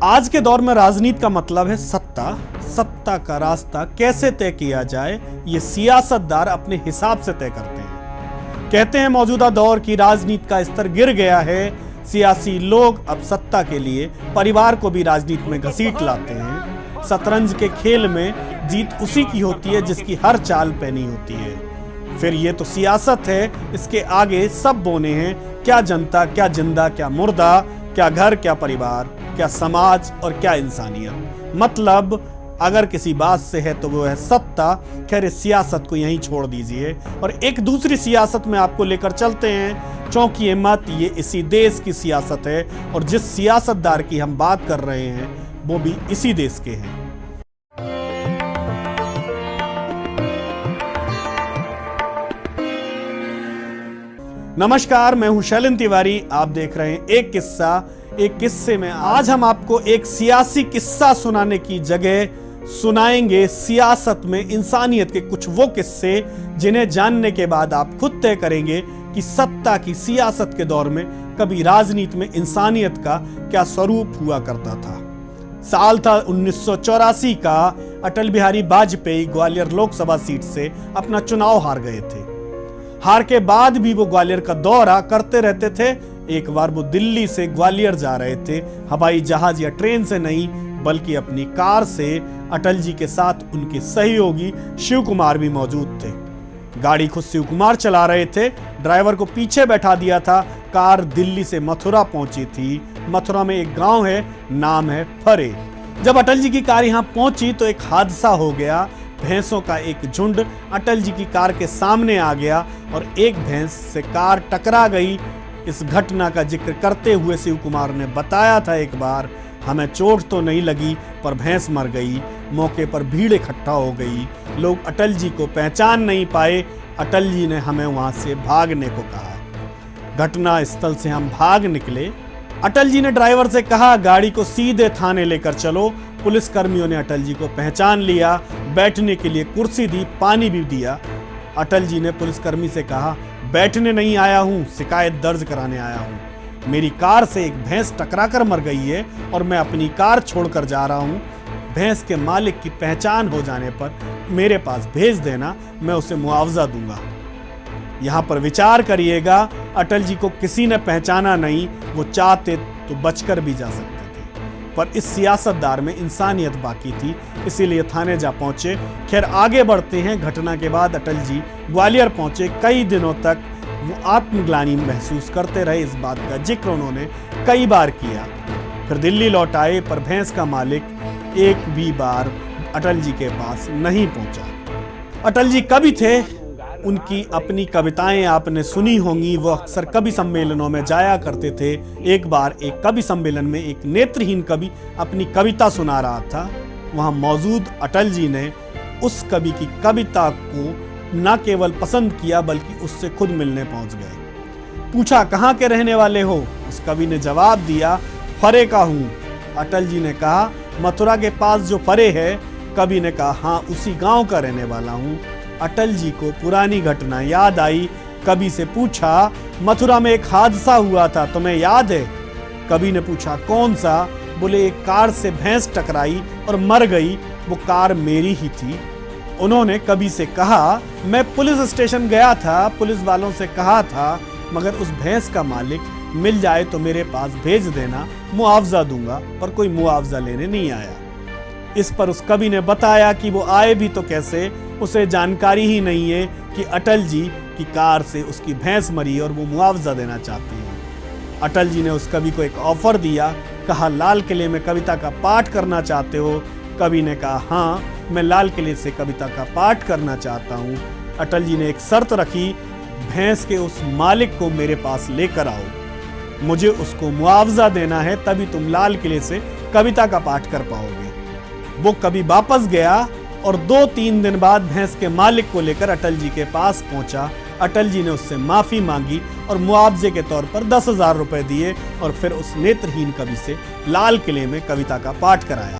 आज के दौर में राजनीति का मतलब है सत्ता। सत्ता का रास्ता कैसे तय किया जाए ये सियासतदार अपने हिसाब से तय करते हैं। कहते हैं मौजूदा दौर की राजनीति का स्तर गिर गया है। सियासी लोग अब सत्ता के लिए परिवार को भी राजनीति में घसीट लाते हैं। शतरंज के खेल में जीत उसी की होती है जिसकी हर चाल पैनी होती है। फिर ये तो सियासत है, इसके आगे सब बोने हैं। क्या जनता, क्या जिंदा, क्या मुर्दा, क्या घर, क्या परिवार, क्या समाज और क्या इंसानियत। मतलब अगर किसी बात से है तो वो है सत्ता। खैर इस सियासत को यहीं छोड़ दीजिए और एक दूसरी सियासत में आपको लेकर चलते हैं। चौंकिए मत, ये इसी देश की सियासत है और जिस सियासतदार की हम बात कर रहे हैं वो भी इसी देश के हैं। नमस्कार, मैं हूं शैलेंद्र तिवारी। आप देख रहे हैं एक किस्से में आज हम आपको एक सियासी किस्सा सुनाने की जगह सुनाएंगे सियासत में इंसानियत के कुछ वो किस्से जिन्हें जानने के बाद आप खुद तय करेंगे कि सत्ता की सियासत के दौर में कभी राजनीति में इंसानियत का क्या स्वरूप हुआ करता था। साल था 1984 का। अटल बिहारी वाजपेयी ग्वालियर लोकसभा सीट से अपना चुनाव हार गए थे। हार के बाद भी वो ग्वालियर का दौरा करते रहते थे। एक बार वो दिल्ली से ग्वालियर जा रहे थे, हवाई जहाज या ट्रेन से नहीं बल्कि अपनी कार से। अटल जी के साथ उनके सहयोगी शिव कुमार भी मौजूद थे। गाड़ी खुद शिव कुमार चला रहे थे, ड्राइवर को पीछे बैठा दिया था। कार दिल्ली से मथुरा पहुंची थी। मथुरा में एक गांव है, नाम है फरे। जब अटल जी की कार यहां पहुंची तो एक हादसा हो गया। भैंसों का एक झुंड अटल जी की कार के सामने आ गया और एक भैंस से कार टकरा गई। इस घटना का जिक्र करते हुए शिव कुमार ने बताया था, एक बार हमें चोट तो नहीं लगी पर भैंस मर गई। मौके पर भीड़ इकट्ठा हो गई, लोग अटल जी को पहचान नहीं पाए। अटल जी ने हमें वहां से भागने को कहा। घटना स्थल से हम भाग निकले। अटल जी ने ड्राइवर से कहा गाड़ी को सीधे थाने लेकर चलो। पुलिस कर्मियों ने अटल जी को पहचान लिया, बैठने के लिए कुर्सी दी, पानी भी दिया। अटल जी ने पुलिसकर्मी से कहा बैठने नहीं आया हूं, शिकायत दर्ज कराने आया हूं। मेरी कार से एक भैंस टकराकर मर गई है और मैं अपनी कार छोड़कर जा रहा हूं। भैंस के मालिक की पहचान हो जाने पर मेरे पास भेज देना, मैं उसे मुआवजा दूंगा। यहां पर विचार करिएगा, अटल जी को किसी ने पहचाना नहीं। वो चाहते तो बचकर भी जा सकते थे, पर इस सियासतदार में इंसानियत बाकी थी, इसीलिए थाने जा पहुंचे। खैर आगे बढ़ते हैं। घटना के बाद अटल जी ग्वालियर पहुंचे। कई दिनों तक वो आत्मग्लानि महसूस करते रहे। इस बात का जिक्र उन्होंने कई बार किया। फिर दिल्ली लौट आए पर भैंस का मालिक एक भी बार अटल जी के पास नहीं पहुंचा। अटल जी कवि थे, उनकी अपनी कविताएं आपने सुनी होंगी। वो अक्सर कवि सम्मेलनों में जाया करते थे। एक बार एक कवि सम्मेलन में एक नेत्रहीन कवि अपनी कविता सुना रहा था। वहां मौजूद अटल जी ने उस कवि की कविता को न केवल पसंद किया बल्कि उससे खुद मिलने पहुंच गए। पूछा कहाँ के रहने वाले हो? उस कवि ने जवाब दिया फरे का हूँ। अटल जी ने कहा मथुरा के पास जो फरे है? कवि ने कहा हाँ, उसी गांव का रहने वाला हूँ। अटल जी को पुरानी घटना याद आई। कवि से पूछा मथुरा में एक हादसा हुआ था, तुम्हें याद है? कवि ने पूछा कौन सा? बोले एक कार से भैंस टकराई और मर गई, वो कार मेरी ही थी। उन्होंने कवि से कहा मैं पुलिस स्टेशन गया था, पुलिस वालों से कहा था मगर उस भैंस का मालिक मिल जाए तो मेरे पास भेज देना, मुआवजा दूंगा, पर कोई मुआवजा लेने नहीं आया। इस पर उस कवि ने बताया कि वो आए भी तो कैसे, उसे जानकारी ही नहीं है कि अटल जी की कार से उसकी भैंस मरी और वो मुआवजा देना चाहती हैं। अटल जी ने उस कवि को एक ऑफर दिया, कहा लाल किले में कविता का पाठ करना चाहते हो? कवि ने कहा हाँ, मैं लाल किले से कविता का पाठ करना चाहता हूँ। अटल जी ने एक शर्त रखी, भैंस के उस मालिक को मेरे पास लेकर आओ, मुझे उसको मुआवजा देना है, तभी तुम लाल किले से कविता का पाठ कर पाओगे। वो कवि वापस गया और 2-3 दिन बाद भैंस के मालिक को लेकर अटल जी के पास पहुंचा। अटल जी ने उससे माफी मांगी और मुआवजे के तौर पर 10,000 रुपए दिए और फिर उस नेत्रहीन कवि से लाल किले में कविता का पाठ कराया।